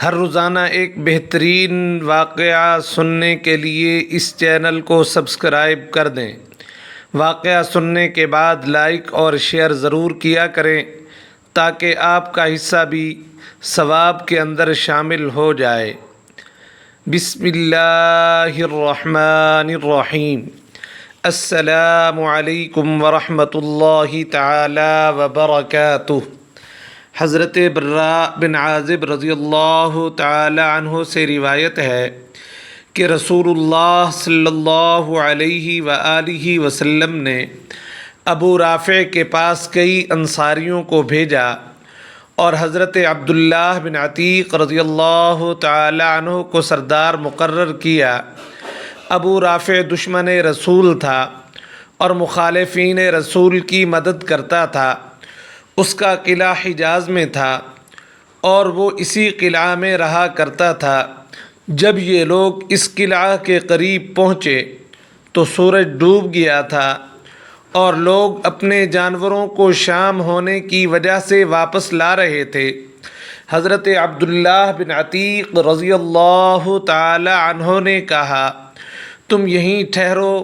ہر روزانہ ایک بہترین واقعہ سننے کے لیے اس چینل کو سبسکرائب کر دیں۔ واقعہ سننے کے بعد لائک اور شیئر ضرور کیا کریں تاکہ آپ کا حصہ بھی ثواب کے اندر شامل ہو جائے۔ بسم اللہ الرحمن الرحیم۔ السلام علیکم ورحمۃ اللہ تعالی وبرکاتہ۔ حضرت براء بن عازب رضی اللہ تعالی عنہ سے روایت ہے کہ رسول اللہ صلی اللہ علیہ وآلہ وسلم نے ابو رافع کے پاس کئی انصاریوں کو بھیجا اور حضرت عبداللہ بن عتیق رضی اللہ تعالی عنہ کو سردار مقرر کیا۔ ابو رافع دشمن رسول تھا اور مخالفین رسول کی مدد کرتا تھا۔ اس کا قلعہ حجاز میں تھا اور وہ اسی قلعہ میں رہا کرتا تھا۔ جب یہ لوگ اس قلعہ کے قریب پہنچے تو سورج ڈوب گیا تھا اور لوگ اپنے جانوروں کو شام ہونے کی وجہ سے واپس لا رہے تھے۔ حضرت عبداللہ بن عتیق رضی اللہ تعالی عنہ نے کہا، تم یہیں ٹھہرو،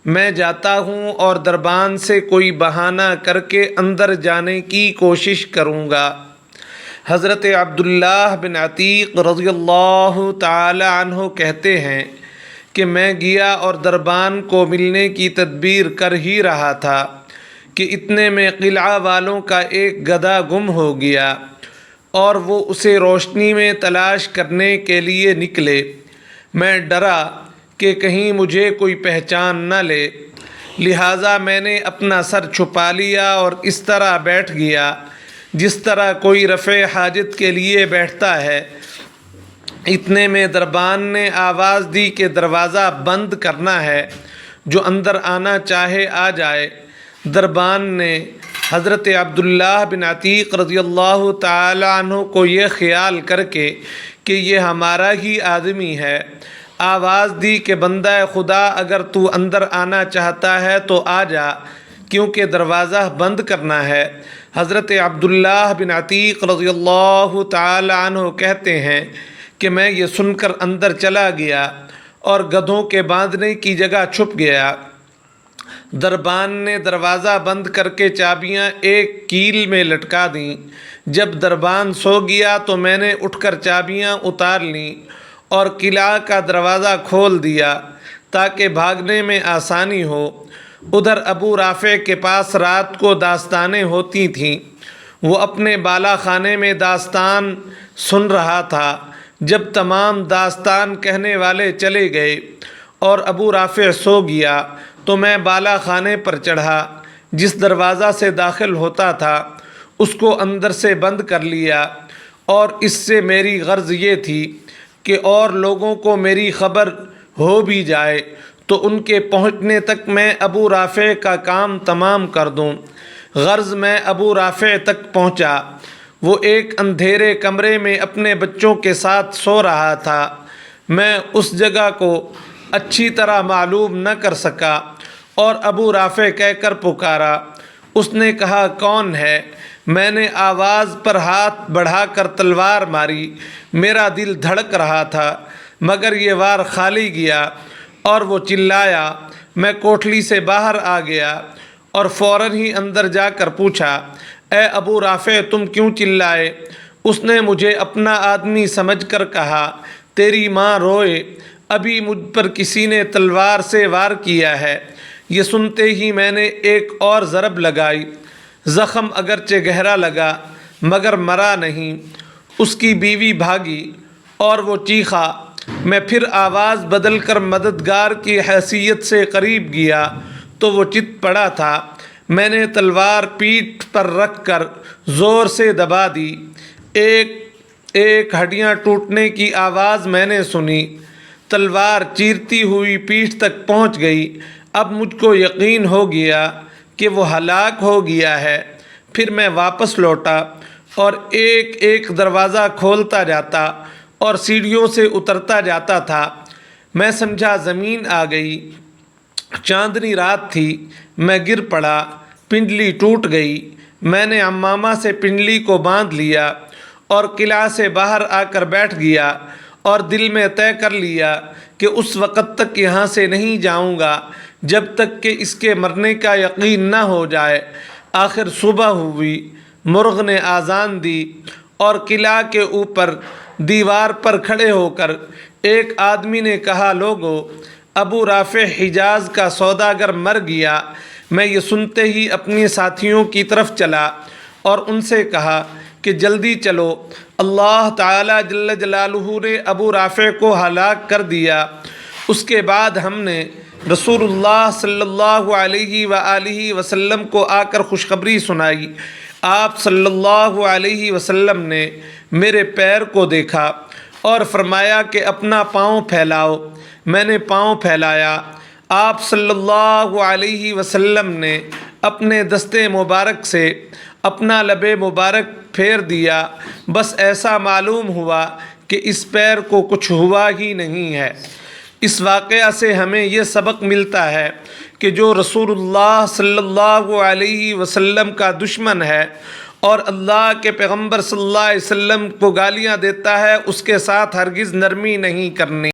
میں جاتا ہوں اور دربان سے کوئی بہانہ کر کے اندر جانے کی کوشش کروں گا۔ حضرت عبداللہ بن عتیق رضی اللہ تعالی عنہ کہتے ہیں کہ میں گیا اور دربان کو ملنے کی تدبیر کر ہی رہا تھا کہ اتنے میں قلعہ والوں کا ایک گدھا گم ہو گیا اور وہ اسے روشنی میں تلاش کرنے کے لیے نکلے۔ میں ڈرا کہ کہیں مجھے کوئی پہچان نہ لے، لہٰذا میں نے اپنا سر چھپا لیا اور اس طرح بیٹھ گیا جس طرح کوئی رفع حاجت کے لیے بیٹھتا ہے۔ اتنے میں دربان نے آواز دی کہ دروازہ بند کرنا ہے، جو اندر آنا چاہے آ جائے۔ دربان نے حضرت عبداللہ بن عتیق رضی اللہ تعالی عنہ کو یہ خیال کر کے کہ یہ ہمارا ہی آدمی ہے، آواز دی کہ بندہ خدا اگر تو اندر آنا چاہتا ہے تو آ جا، کیونکہ دروازہ بند کرنا ہے۔ حضرت عبداللہ بن عتیق رضی اللہ تعالی عنہ کہتے ہیں کہ میں یہ سن کر اندر چلا گیا اور گدھوں کے باندھنے کی جگہ چھپ گیا۔ دربان نے دروازہ بند کر کے چابیاں ایک کیل میں لٹکا دیں۔ جب دربان سو گیا تو میں نے اٹھ کر چابیاں اتار لیں اور قلعہ کا دروازہ کھول دیا تاکہ بھاگنے میں آسانی ہو۔ ادھر ابو رافع کے پاس رات کو داستانیں ہوتی تھیں، وہ اپنے بالا خانے میں داستان سن رہا تھا۔ جب تمام داستان کہنے والے چلے گئے اور ابو رافع سو گیا تو میں بالا خانے پر چڑھا، جس دروازہ سے داخل ہوتا تھا اس کو اندر سے بند کر لیا، اور اس سے میری غرض یہ تھی کہ اور لوگوں کو میری خبر ہو بھی جائے تو ان کے پہنچنے تک میں ابو رافع کا کام تمام کر دوں۔ غرض میں ابو رافع تک پہنچا۔ وہ ایک اندھیرے کمرے میں اپنے بچوں کے ساتھ سو رہا تھا۔ میں اس جگہ کو اچھی طرح معلوم نہ کر سکا اور ابو رافع کہہ کر پکارا۔ اس نے کہا، کون ہے؟ میں نے آواز پر ہاتھ بڑھا کر تلوار ماری۔ میرا دل دھڑک رہا تھا مگر یہ وار خالی گیا اور وہ چلایا۔ میں کوٹھلی سے باہر آ گیا اور فوراً ہی اندر جا کر پوچھا، اے ابو رافع تم کیوں چلائے؟ اس نے مجھے اپنا آدمی سمجھ کر کہا، تیری ماں روئے، ابھی مجھ پر کسی نے تلوار سے وار کیا ہے۔ یہ سنتے ہی میں نے ایک اور ضرب لگائی۔ زخم اگرچہ گہرا لگا مگر مرا نہیں۔ اس کی بیوی بھاگی اور وہ چیخا۔ میں پھر آواز بدل کر مددگار کی حیثیت سے قریب گیا تو وہ چت پڑا تھا۔ میں نے تلوار پیٹھ پر رکھ کر زور سے دبا دی۔ ایک ایک ہڈیاں ٹوٹنے کی آواز میں نے سنی۔ تلوار چیرتی ہوئی پیٹھ تک پہنچ گئی۔ اب مجھ کو یقین ہو گیا کہ وہ ہلاک ہو گیا ہے۔ پھر میں واپس لوٹا اور ایک ایک دروازہ کھولتا جاتا اور سیڑھیوں سے اترتا جاتا تھا۔ میں سمجھا زمین آ گئی۔ چاندنی رات تھی۔ میں گر پڑا، پنڈلی ٹوٹ گئی۔ میں نے عمامہ سے پنڈلی کو باندھ لیا اور قلعہ سے باہر آ کر بیٹھ گیا اور دل میں طے کر لیا کہ اس وقت تک یہاں سے نہیں جاؤں گا جب تک کہ اس کے مرنے کا یقین نہ ہو جائے۔ آخر صبح ہوئی، مرغ نے آذان دی اور قلعہ کے اوپر دیوار پر کھڑے ہو کر ایک آدمی نے کہا، لوگو، ابو رافع حجاز کا سوداگر مر گیا۔ میں یہ سنتے ہی اپنے ساتھیوں کی طرف چلا اور ان سے کہا کہ جلدی چلو، اللہ تعالیٰ جل جلالہ نے ابو رافع کو ہلاک کر دیا۔ اس کے بعد ہم نے رسول اللہ صلی اللہ علیہ وآلہ وسلم کو آ کر خوشخبری سنائی۔ آپ صلی اللہ علیہ وسلم نے میرے پیر کو دیکھا اور فرمایا کہ اپنا پاؤں پھیلاؤ۔ میں نے پاؤں پھیلایا۔ آپ صلی اللہ علیہ وسلم نے اپنے دست مبارک سے اپنا لب مبارک پھیر دیا، بس ایسا معلوم ہوا کہ اس پیر کو کچھ ہوا ہی نہیں ہے۔ اس واقعہ سے ہمیں یہ سبق ملتا ہے کہ جو رسول اللہ صلی اللہ علیہ وسلم کا دشمن ہے اور اللہ کے پیغمبر صلی اللہ علیہ وسلم کو گالیاں دیتا ہے، اس کے ساتھ ہرگز نرمی نہیں کرنی۔